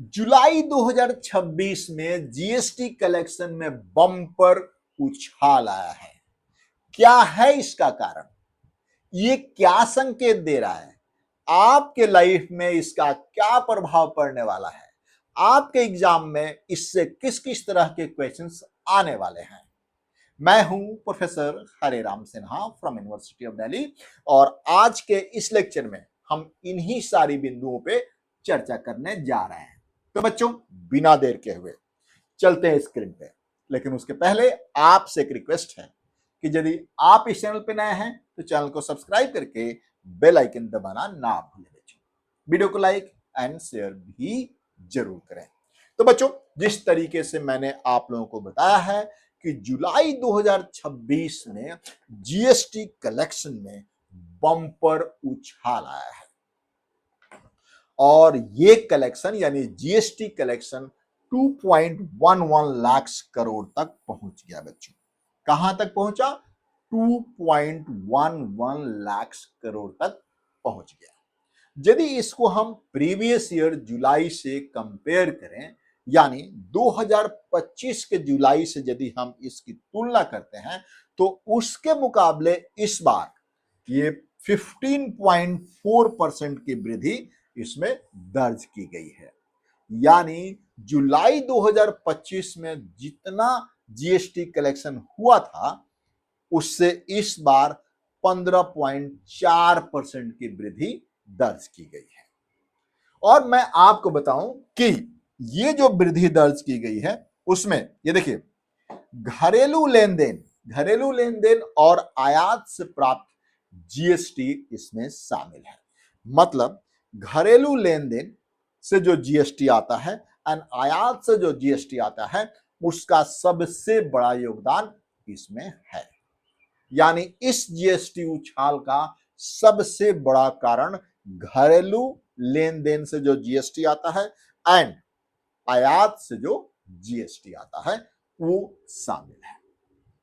जुलाई 2026 में GST collection में bumper उछाल आया है। क्या है इसका कारण? ये क्या संकेत दे रहा है? आपके लाइफ में इसका क्या प्रभाव पड़ने वाला है? आपके एग्जाम में इससे किस किस तरह के क्वेश्चंस आने वाले हैं? मैं हूं professor Hareram Sinha from university of Delhi और आज के इस लेक्चर में हम इन्हीं सारी बिंदुओं पे चर्चा करने जा रहे हैं। तो बच्चों, बिना देर के हुए चलते हैं स्क्रीन पे। लेकिन उसके पहले आपसे एक रिक्वेस्ट है कि यदि आप इस चैनल पे नए हैं तो चैनल को सब्सक्राइब करके बेल आइकन दबाना ना भूलें बच्चों। वीडियो को लाइक एंड शेयर भी जरूर करें। तो बच्चों, जिस तरीके से मैंने आप लोगों को बताया है कि जुलाई 2026 में जीएसटी कलेक्शन में बम्पर उछाल आया है और ये कलेक्शन यानी जीएसटी कलेक्शन 2.11 लाख करोड़ तक पहुंच गया बच्चों। कहां तक पहुंचा? 2.11 लाख करोड़ तक पहुंच गया। यदि इसको हम प्रीवियस ईयर जुलाई से कंपेयर करें, यानी 2025 के जुलाई से यदि हम इसकी तुलना करते हैं तो उसके मुकाबले इस बार ये 15.4% की वृद्धि इसमें दर्ज की गई है। यानी जुलाई 2025 में जितना जीएसटी कलेक्शन हुआ था उससे इस बार 15.4% की वृद्धि दर्ज की गई है। और मैं आपको बताऊं कि ये जो वृद्धि दर्ज की गई है उसमें ये देखिए, घरेलू लेन देन और आयात से प्राप्त जीएसटी इसमें शामिल है। मतलब घरेलू लेन देन से जो जीएसटी आता है एंड आयात से जो जीएसटी आता है उसका सबसे बड़ा योगदान इसमें है। यानी इस जीएसटी उछाल का सबसे बड़ा कारण घरेलू लेन देन से जो जीएसटी आता है एंड आयात से जो जीएसटी आता है वो शामिल है।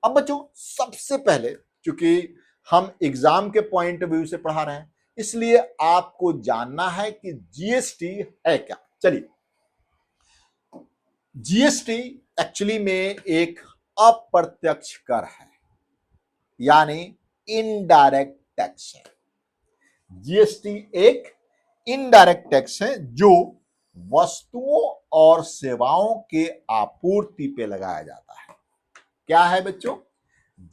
अब बच्चों, सबसे पहले चूंकि हम एग्जाम के पॉइंट ऑफ व्यू से पढ़ा रहे हैं इसलिए आपको जानना है कि जीएसटी है क्या। चलिए, जीएसटी एक्चुअली में एक अप्रत्यक्ष कर है, यानी इनडायरेक्ट टैक्स है। जीएसटी एक इनडायरेक्ट टैक्स है जो वस्तुओं और सेवाओं के आपूर्ति पे लगाया जाता है। क्या है बच्चों?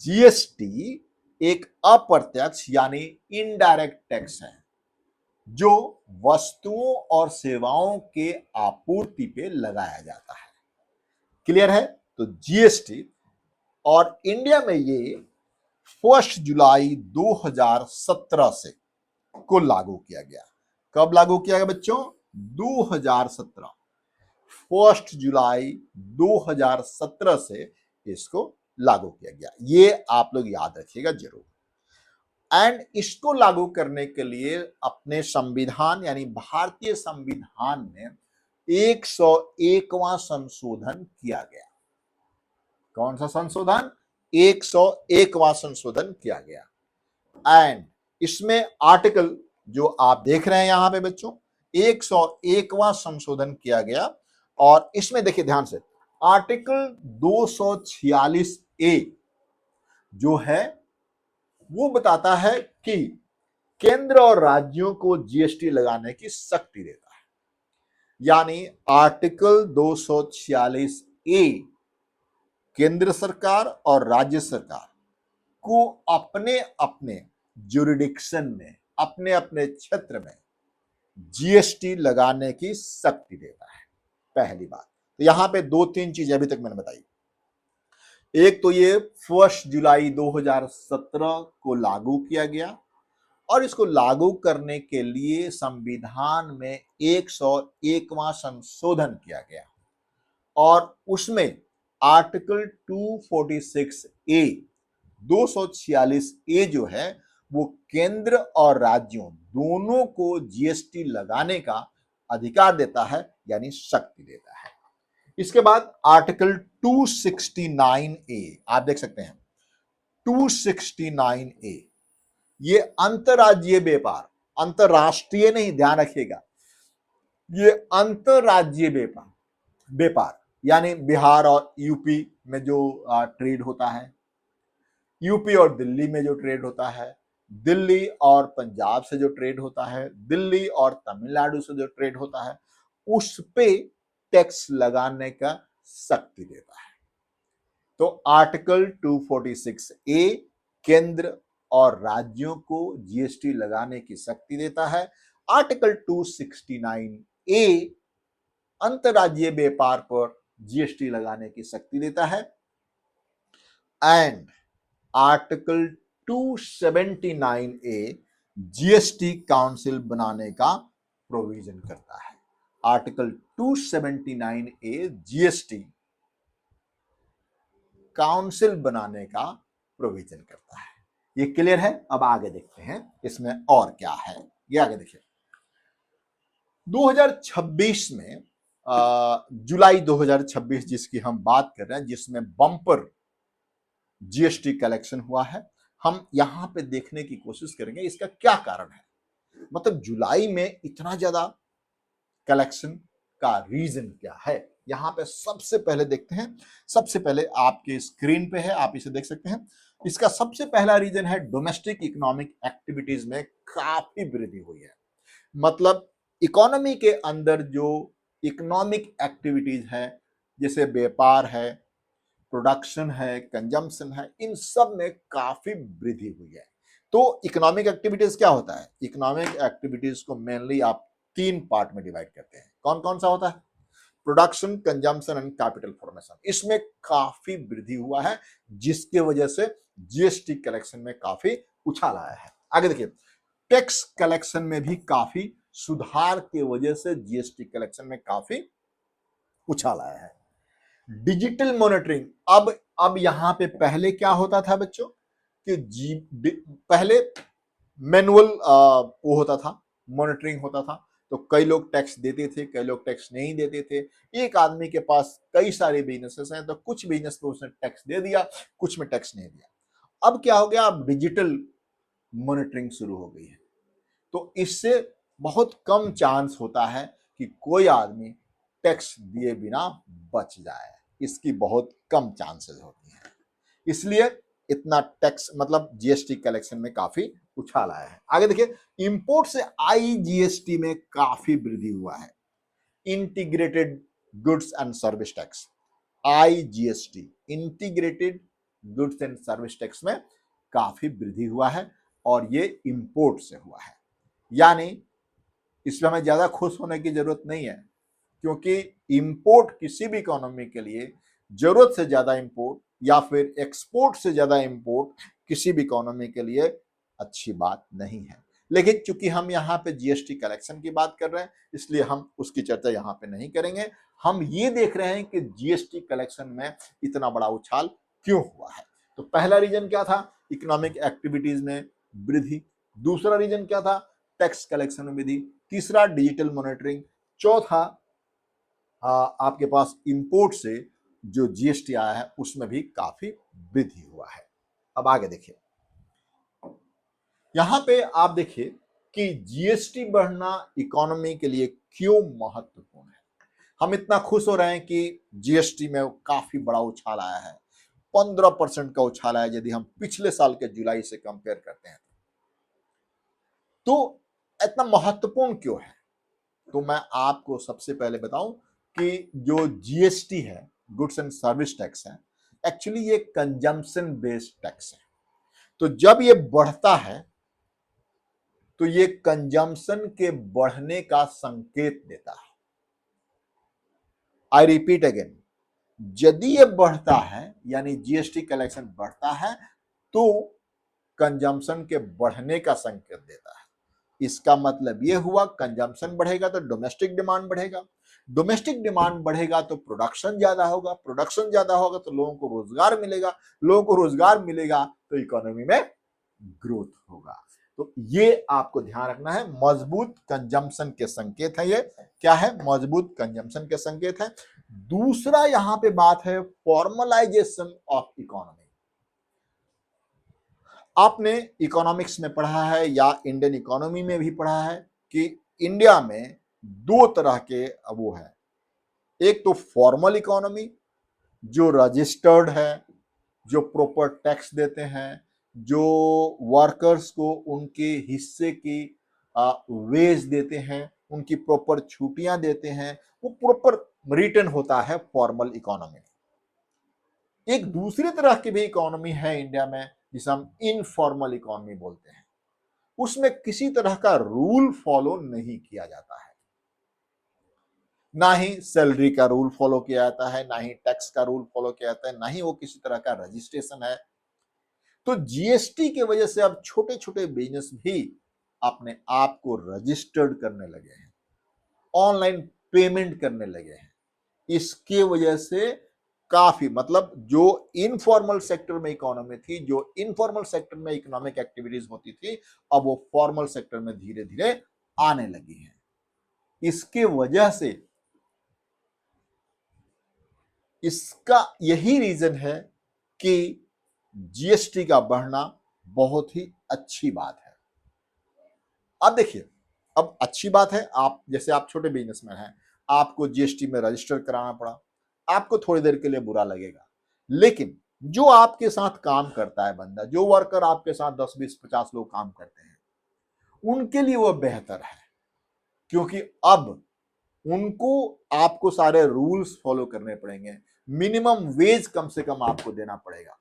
जीएसटी एक अप्रत्यक्ष यानी इनडायरेक्ट टैक्स है जो वस्तुओं और सेवाओं के आपूर्ति पे लगाया जाता है। क्लियर है? तो जीएसटी और इंडिया में ये 1 जुलाई 2017 से को लागू किया गया। कब लागू किया गया बच्चों? 2017, 1 जुलाई 2017 से इसको लागू किया गया। ये आप लोग याद रखिएगा जरूर। एंड इसको लागू करने के लिए अपने संविधान यानी भारतीय संविधान में 101वां संशोधन किया गया। कौन सा संशोधन? 101वां संशोधन किया गया। एंड इसमें आर्टिकल जो आप देख रहे हैं यहां पे बच्चों, 101वां संशोधन किया गया और इसमें देखिए ध्यान से, आर्टिकल 246 ए जो है वो बताता है कि केंद्र और राज्यों को जीएसटी लगाने की शक्ति देता है। यानी आर्टिकल 246 ए केंद्र सरकार और राज्य सरकार को अपने अपने ज्यूरिडिक्शन में, अपने अपने क्षेत्र में जीएसटी लगाने की शक्ति देता है। पहली बात तो यहां पे 2-3 चीजें अभी तक मैंने बताई। एक तो ये 1 जुलाई 2017 को लागू किया गया और इसको लागू करने के लिए संविधान में 101वां संशोधन किया गया और उसमें आर्टिकल 246 ए 246 ए जो है वो केंद्र और राज्यों दोनों को जीएसटी लगाने का अधिकार देता है, यानी शक्ति देता है। इसके बाद आर्टिकल 269 ए आप देख सकते हैं। 269 ए ये अंतरराज्यीय व्यापार, अंतरराष्ट्रीय नहीं, ध्यान रखिएगा, ये अंतरराज्यीय व्यापार व्यापार यानी बिहार और यूपी में जो ट्रेड होता है, यूपी और दिल्ली में जो ट्रेड होता है, दिल्ली और पंजाब से जो ट्रेड होता है, दिल्ली और तमिलनाडु से जो ट्रेड होता है, उस पे टैक्स लगाने का शक्ति देता है। तो आर्टिकल 246 ए केंद्र और राज्यों को जीएसटी लगाने की शक्ति देता है। आर्टिकल 269 ए अंतरराज्यीय व्यापार पर जीएसटी लगाने की शक्ति देता है and article 279 A GST council बनाने का प्रोविजन करता है। आर्टिकल 279 ए जीएसटी काउंसिल बनाने का प्रोविजन करता है। ये क्लियर है? अब आगे देखते हैं इसमें और क्या है। ये आगे देखिए 2026 में जुलाई 2026 जिसकी हम बात कर रहे हैं, जिसमें बम्पर जीएसटी कलेक्शन हुआ है, हम यहां पे देखने की कोशिश करेंगे इसका क्या कारण है। मतलब जुलाई में इतना ज्यादा कलेक्शन का रीजन क्या है, यहां पे सबसे पहले देखते हैं। सबसे पहले आपके स्क्रीन पे है, आप इसे देख सकते हैं। इसका सबसे पहला रीजन है डोमेस्टिक इकोनॉमिक एक्टिविटीज में काफी वृद्धि हुई है। मतलब इकोनॉमी के अंदर जो इकोनॉमिक एक्टिविटीज है, जैसे व्यापार है, प्रोडक्शन है, कंजम्पशन है, इन सब में काफी वृद्धि हुई है। तो इकोनॉमिक एक्टिविटीज क्या होता है? इकोनॉमिक एक्टिविटीज को मेनली आप तीन पार्ट में डिवाइड करते हैं। कौन कौन सा होता है? Production, consumption and capital formation. इसमें काफी वृद्धि हुआ है जिसके वजह से जीएसटी कलेक्शन में काफी उछाल आया है। आगे देखिए टैक्स कलेक्शन में भी काफी सुधार के वजह से जीएसटी कलेक्शन में काफी उछाल आया है। डिजिटल मॉनिटरिंग, अब यहां पे पहले क्या होता था बच्चों कि पहले मैनुअल वो होता था, मॉनिटरिंग होता था। तो कई लोग टैक्स देते थे, कई लोग टैक्स नहीं देते थे। एक आदमी के पास कई सारे बिजनेसेस हैं, तो कुछ बिजनेस पे उसने टैक्स दे दिया, कुछ में टैक्स नहीं दिया। अब क्या हो गया, अब डिजिटल मॉनिटरिंग शुरू हो गई है। तो इससे बहुत कम चांस होता है कि कोई आदमी टैक्स दिए बिना बच जाए। इसकी बहुत कम चांसेस होती हैं, इसलिए इतना टैक्स मतलब जीएसटी कलेक्शन में काफी उछाल आया है। आगे देखिए इंपोर्ट से आईजीएसटी में काफी वृद्धि हुआ है। Integrated goods and service tax, IGST integrated goods and service tax में काफी वृद्धि हुआ है और ये इंपोर्ट से हुआ है। यानी इसमें हमें ज्यादा खुश होने की जरूरत नहीं है, क्योंकि इंपोर्ट किसी भी इकोनॉमी के लिए जरूरत से ज्यादा इंपोर्ट या फिर एक्सपोर्ट से ज्यादा इंपोर्ट किसी भी इकोनॉमी के लिए अच्छी बात नहीं है। लेकिन चूंकि हम यहाँ पे जीएसटी कलेक्शन की बात कर रहे हैं, इसलिए हम उसकी चर्चा यहाँ पे नहीं करेंगे। हम ये देख रहे हैं कि जीएसटी कलेक्शन में इतना बड़ा उछाल क्यों हुआ है। तो पहला रीजन क्या था? इकोनॉमिक एक्टिविटीज में वृद्धि। दूसरा रीजन क्या था? टैक्स कलेक्शन में वृद्धि। तीसरा डिजिटल मॉनिटरिंग। चौथा आपके पास इंपोर्ट से जो जीएसटी आया है उसमें भी काफी वृद्धि हुआ है। अब आगे देखिए यहां पे आप देखिए कि जीएसटी बढ़ना इकोनॉमी के लिए क्यों महत्वपूर्ण है। हम इतना खुश हो रहे हैं कि जीएसटी में काफी बड़ा उछाल आया है, 15% का उछाल आया यदि हम पिछले साल के जुलाई से कंपेयर करते हैं। तो इतना महत्वपूर्ण क्यों है? तो मैं आपको सबसे पहले बताऊं कि जो जीएसटी है, गुड्स एंड सर्विस टैक्स है, एक्चुअली ये कंजम्पशन बेस्ड टैक्स है। तो जब ये बढ़ता है तो ये कंजम्पशन के बढ़ने का संकेत देता है। आई रिपीट अगेन, यदि ये बढ़ता है यानी जीएसटी कलेक्शन बढ़ता है तो कंजम्पशन के बढ़ने का संकेत देता है। इसका मतलब ये हुआ कंजम्पशन बढ़ेगा तो डोमेस्टिक डिमांड बढ़ेगा, डोमेस्टिक डिमांड बढ़ेगा तो प्रोडक्शन ज्यादा होगा, प्रोडक्शन ज्यादा होगा तो लोगों को रोजगार मिलेगा, लोगों को रोजगार मिलेगा तो इकोनॉमी में ग्रोथ होगा। तो ये आपको ध्यान रखना है, मजबूत कंजम्पशन के संकेत है। ये क्या है? मजबूत कंजम्पशन के संकेत है। दूसरा यहां पे बात है फॉर्मलाइजेशन ऑफ इकोनॉमी। आपने इकोनॉमिक्स में पढ़ा है या इंडियन इकोनॉमी में भी पढ़ा है कि इंडिया में दो तरह के वो है, एक तो फॉर्मल इकोनॉमी जो रजिस्टर्ड है, जो प्रॉपर टैक्स देते हैं, जो वर्कर्स को उनके हिस्से की वेज देते हैं, उनकी प्रॉपर छुट्टियां देते हैं, वो प्रॉपर रिटर्न होता है फॉर्मल इकोनॉमी। एक दूसरी तरह की भी इकोनॉमी है इंडिया में जिसे हम इनफॉर्मल इकोनॉमी बोलते हैं। उसमें किसी तरह का रूल फॉलो नहीं किया जाता है, ना ही सैलरी का रूल फॉलो किया जाता है, ना ही टैक्स का रूल फॉलो किया जाता है, ना ही वो किसी तरह का रजिस्ट्रेशन है। तो जीएसटी की वजह से अब छोटे छोटे बिजनेस भी अपने आप को रजिस्टर्ड करने लगे हैं, ऑनलाइन पेमेंट करने लगे हैं। इसके वजह से काफी मतलब जो इनफॉर्मल सेक्टर में इकोनॉमी थी, जो इनफॉर्मल सेक्टर में इकोनॉमिक एक्टिविटीज होती थी, अब वो फॉर्मल सेक्टर में धीरे धीरे आने लगी है। इसके वजह से इसका यही रीजन है कि जीएसटी का बढ़ना बहुत ही अच्छी बात है। अब देखिए, अब अच्छी बात है, आप जैसे आप छोटे बिजनेसमैन हैं, आपको जीएसटी में रजिस्टर कराना पड़ा, आपको थोड़ी देर के लिए बुरा लगेगा, लेकिन जो आपके साथ काम करता है बंदा, जो वर्कर आपके साथ 10 20 50 लोग काम करते हैं, उनके लिए वो बेहतर है, क्योंकि अब उनको आपको सारे रूल्स फॉलो करने पड़ेंगे, मिनिमम वेज कम से कम आपको देना पड़ेगा।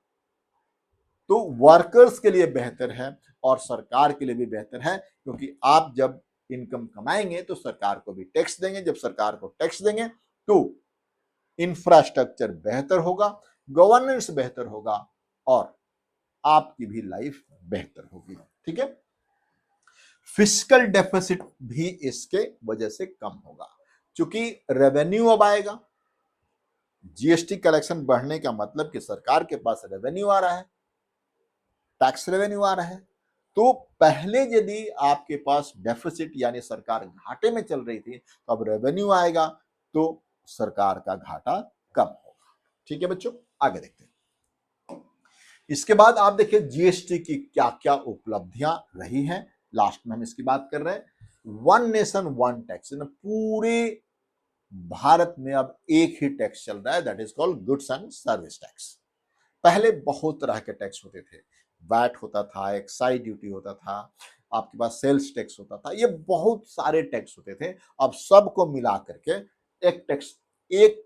तो वर्कर्स के लिए बेहतर है और सरकार के लिए भी बेहतर है, क्योंकि आप जब इनकम कमाएंगे तो सरकार को भी टैक्स देंगे, जब सरकार को टैक्स देंगे तो इंफ्रास्ट्रक्चर बेहतर होगा, गवर्नेंस बेहतर होगा और आपकी भी लाइफ बेहतर होगी। ठीक है, फिस्कल डेफिसिट भी इसके वजह से कम होगा, क्योंकि रेवेन्यू अब आएगा। जीएसटी कलेक्शन बढ़ने का मतलब कि सरकार के पास रेवेन्यू आ रहा है, टैक्स रेवेन्यू आ रहा है। तो पहले यदि आपके पास डेफिसिट यानी सरकार घाटे में चल रही थी, तो अब रेवेन्यू आएगा तो सरकार का घाटा कम होगा। ठीक है बच्चों, आगे देखते हैं। इसके बाद आप देखिए जीएसटी की क्या क्या उपलब्धियां रही हैं। लास्ट में हम इसकी बात कर रहे हैं। वन नेशन वन टैक्स, पूरे भारत में अब एक ही टैक्स चल रहा है, that is called goods and service tax. पहले बहुत तरह के टैक्स होते थे, वैट होता था, एक्साइज ड्यूटी होता था, आपके पास सेल्स टैक्स होता था, ये बहुत सारे टैक्स होते थे। अब सबको मिला करके एक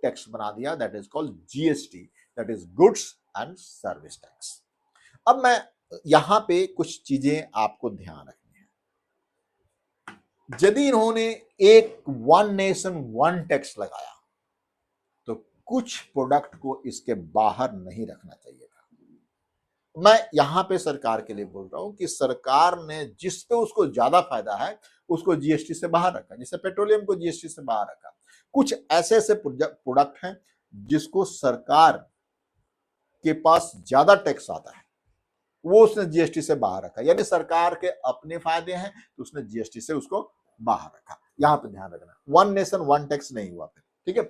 टैक्स बना दिया, that is called GST, that is goods and service tax. अब मैं यहां पे कुछ चीजें आपको ध्यान रखनी है। यदि इन्होंने एक वन नेशन वन टैक्स लगाया तो कुछ प्रोडक्ट को इसके बाहर नहीं रखना चाहिए था। मैं यहां पे सरकार के लिए बोल रहा हूं कि सरकार ने जिस पे उसको ज्यादा फायदा है उसको जीएसटी से बाहर रखा, जैसे पेट्रोलियम को जीएसटी से बाहर रखा। कुछ ऐसे ऐसे प्रोडक्ट हैं जिसको सरकार के पास ज्यादा टैक्स आता है, वो उसने जीएसटी से बाहर रखा, यानी सरकार के अपने फायदे हैं तो उसने जीएसटी से उसको बाहर रखा। यहां पे ध्यान रखना, वन नेशन वन टैक्स नहीं हुआ फिर। ठीक है,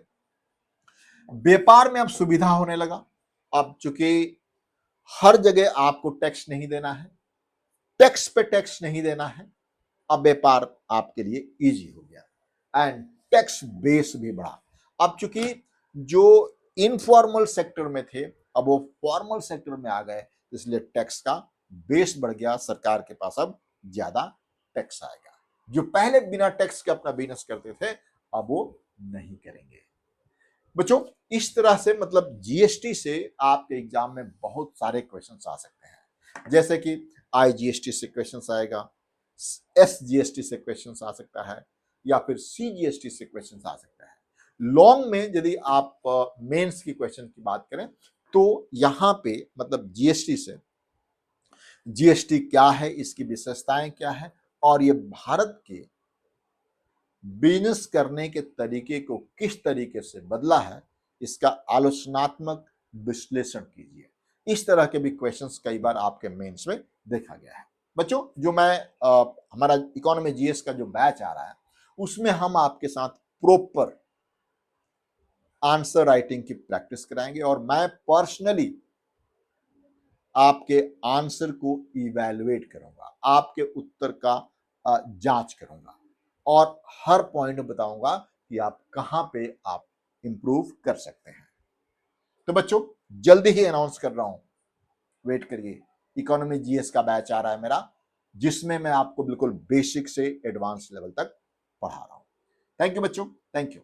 व्यापार में अब सुविधा होने लगा। अब चूंकि हर जगह आपको टैक्स नहीं देना है, टैक्स पे टैक्स नहीं देना है, अब व्यापार आपके लिए इजी हो गया एंड टैक्स बेस भी बढ़ा। अब चूंकि जो इनफॉर्मल सेक्टर में थे अब वो फॉर्मल सेक्टर में आ गए, इसलिए टैक्स का बेस बढ़ गया, सरकार के पास अब ज्यादा टैक्स आएगा। जो पहले बिना टैक्स के अपना बिजनेस करते थे अब वो नहीं करेंगे। बच्चों, इस तरह से मतलब जीएसटी से आपके एग्जाम में बहुत सारे क्वेश्चंस आ सकते हैं, जैसे कि आईजीएसटी से क्वेश्चंस आएगा, एसजीएसटी से क्वेश्चंस आ सकता है, या फिर सीजीएसटी से क्वेश्चंस आ सकता है। लॉन्ग में यदि आप मेंस की क्वेश्चन की बात करें तो यहां पे मतलब जीएसटी से, जीएसटी क्या है, इसकी विशेषताएं क्या है और ये भारत के बिजनेस करने के तरीके को किस तरीके से बदला है, इसका आलोचनात्मक विश्लेषण कीजिए। इस तरह के भी क्वेश्चंस कई बार आपके मेंस में देखा गया है। बच्चों, जो मैं हमारा इकोनॉमी जीएस का जो बैच आ रहा है उसमें हम आपके साथ प्रॉपर आंसर राइटिंग की प्रैक्टिस कराएंगे और मैं पर्सनली आपके आंसर को इवैल्यूएट करूंगा, आपके उत्तर का जांच करूंगा और हर पॉइंट बताऊंगा कि आप कहां पे आप इंप्रूव कर सकते हैं। तो बच्चों जल्दी ही अनाउंस कर रहा हूं, वेट करिए। इकोनॉमी जीएस का बैच आ रहा है मेरा, जिसमें मैं आपको बिल्कुल बेसिक से एडवांस लेवल तक पढ़ा रहा हूं। थैंक यू बच्चों, थैंक यू।